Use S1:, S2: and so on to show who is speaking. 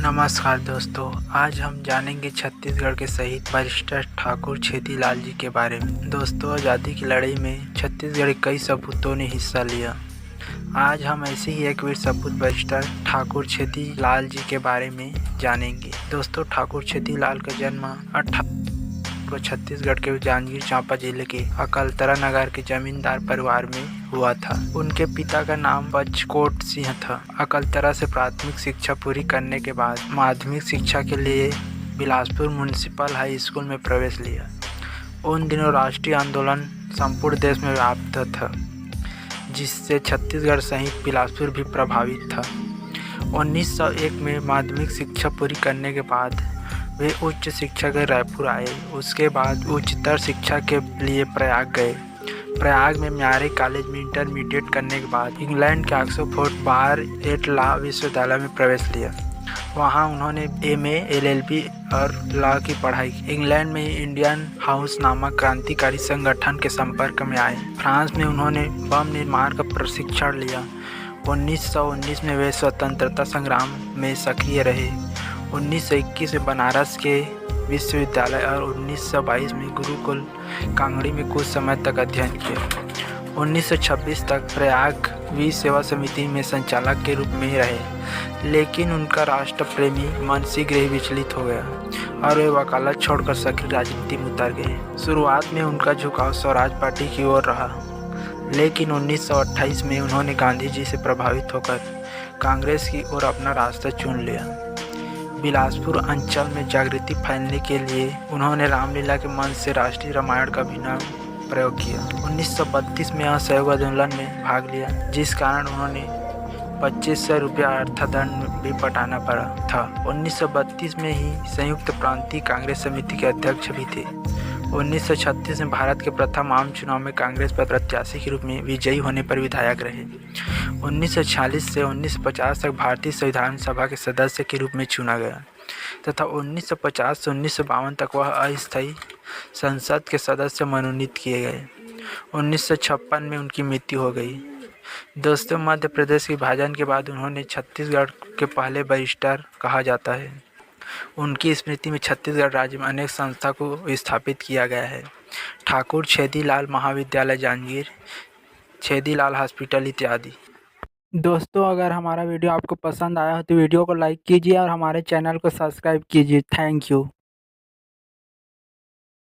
S1: नमस्कार दोस्तों, आज हम जानेंगे छत्तीसगढ़ के शहीद बैरिस्टर ठाकुर छेदीलाल जी के बारे में। दोस्तों, आज़ादी की लड़ाई में छत्तीसगढ़ के कई सपूतों ने हिस्सा लिया। आज हम ऐसे ही एक वीर सपूत बैरिस्टर ठाकुर छेदीलाल जी के बारे में जानेंगे। दोस्तों, ठाकुर छेदीलाल का जन्म 18 को छत्तीसगढ़ के जांजगीर चांपा जिले के अकलतरा नगर के जमींदार परिवार में हुआ था। उनके पिता का नाम बचकोट सिंह था। अकलतरा से प्राथमिक शिक्षा पूरी करने के बाद माध्यमिक शिक्षा के लिए बिलासपुर म्युनिसिपल हाई स्कूल में प्रवेश लिया। उन दिनों राष्ट्रीय आंदोलन संपूर्ण देश में व्याप्त था, जिससे छत्तीसगढ़ सहित बिलासपुर भी प्रभावित था। 1901 में माध्यमिक शिक्षा पूरी करने के बाद वे उच्च शिक्षा के रायपुर आए। उसके बाद उच्चतर शिक्षा के लिए प्रयाग गए। प्रयाग में म्यारे कॉलेज में इंटरमीडिएट करने के बाद इंग्लैंड के ऑक्सफोर्ड बार एट लॉ विश्वविद्यालय में प्रवेश लिया। वहां उन्होंने एमए, एलएलबी और लॉ की पढ़ाई की। इंग्लैंड में इंडियन हाउस नामक क्रांतिकारी संगठन के संपर्क में आए। फ्रांस में उन्होंने बम निर्माण का प्रशिक्षण लिया। 1919 में वे स्वतंत्रता संग्राम में सक्रिय रहे। 1921 में बनारस के विश्वविद्यालय और 1922 में गुरुकुल कांगड़ी में कुछ समय तक अध्ययन किया। 1926 तक प्रयाग वीर सेवा समिति में संचालक के रूप में रहे, लेकिन उनका राष्ट्र प्रेमी मन शीघ्र ही विचलित हो गया और वे वकालत छोड़कर सक्रिय राजनीति में उतर गए। शुरुआत में उनका झुकाव स्वराज पार्टी की ओर रहा, लेकिन 1928 में उन्होंने गांधी जी से प्रभावित होकर कांग्रेस की ओर अपना रास्ता चुन लिया। बिलासपुर अंचल में जागृति फैलाने के लिए उन्होंने रामलीला के मंच से राष्ट्रीय रामायण का अभिनव प्रयोग किया। 1932 में असहयोग आंदोलन में भाग लिया, जिस कारण उन्होंने 2500 रुपया अर्थदंड भी पटाना पड़ा था। 1932 में ही संयुक्त प्रांतीय कांग्रेस समिति के अध्यक्ष भी थे। 1936 में भारत के प्रथम आम चुनाव में कांग्रेस पर प्रत्याशी के रूप में विजयी होने पर विधायक रहे। 1946 से 1950 तक भारतीय संविधान सभा के सदस्य के रूप में चुना गया तथा 1950 से 1952 तक वह अस्थायी संसद के सदस्य मनोनीत किए गए। 1956 में उनकी मृत्यु हो गई। दोस्तों, मध्य प्रदेश के विभाजन के बाद उन्होंने छत्तीसगढ़ के पहले बैरिस्टर कहा जाता है। उनकी स्मृति में छत्तीसगढ़ राज्य में अनेक संस्था को स्थापित किया गया है। ठाकुर छेदीलाल महाविद्यालय जांजगीर, छेदीलाल हॉस्पिटल इत्यादि। दोस्तों, अगर हमारा वीडियो आपको पसंद आया हो तो वीडियो को लाइक कीजिए और हमारे चैनल को सब्सक्राइब कीजिए। Thank you.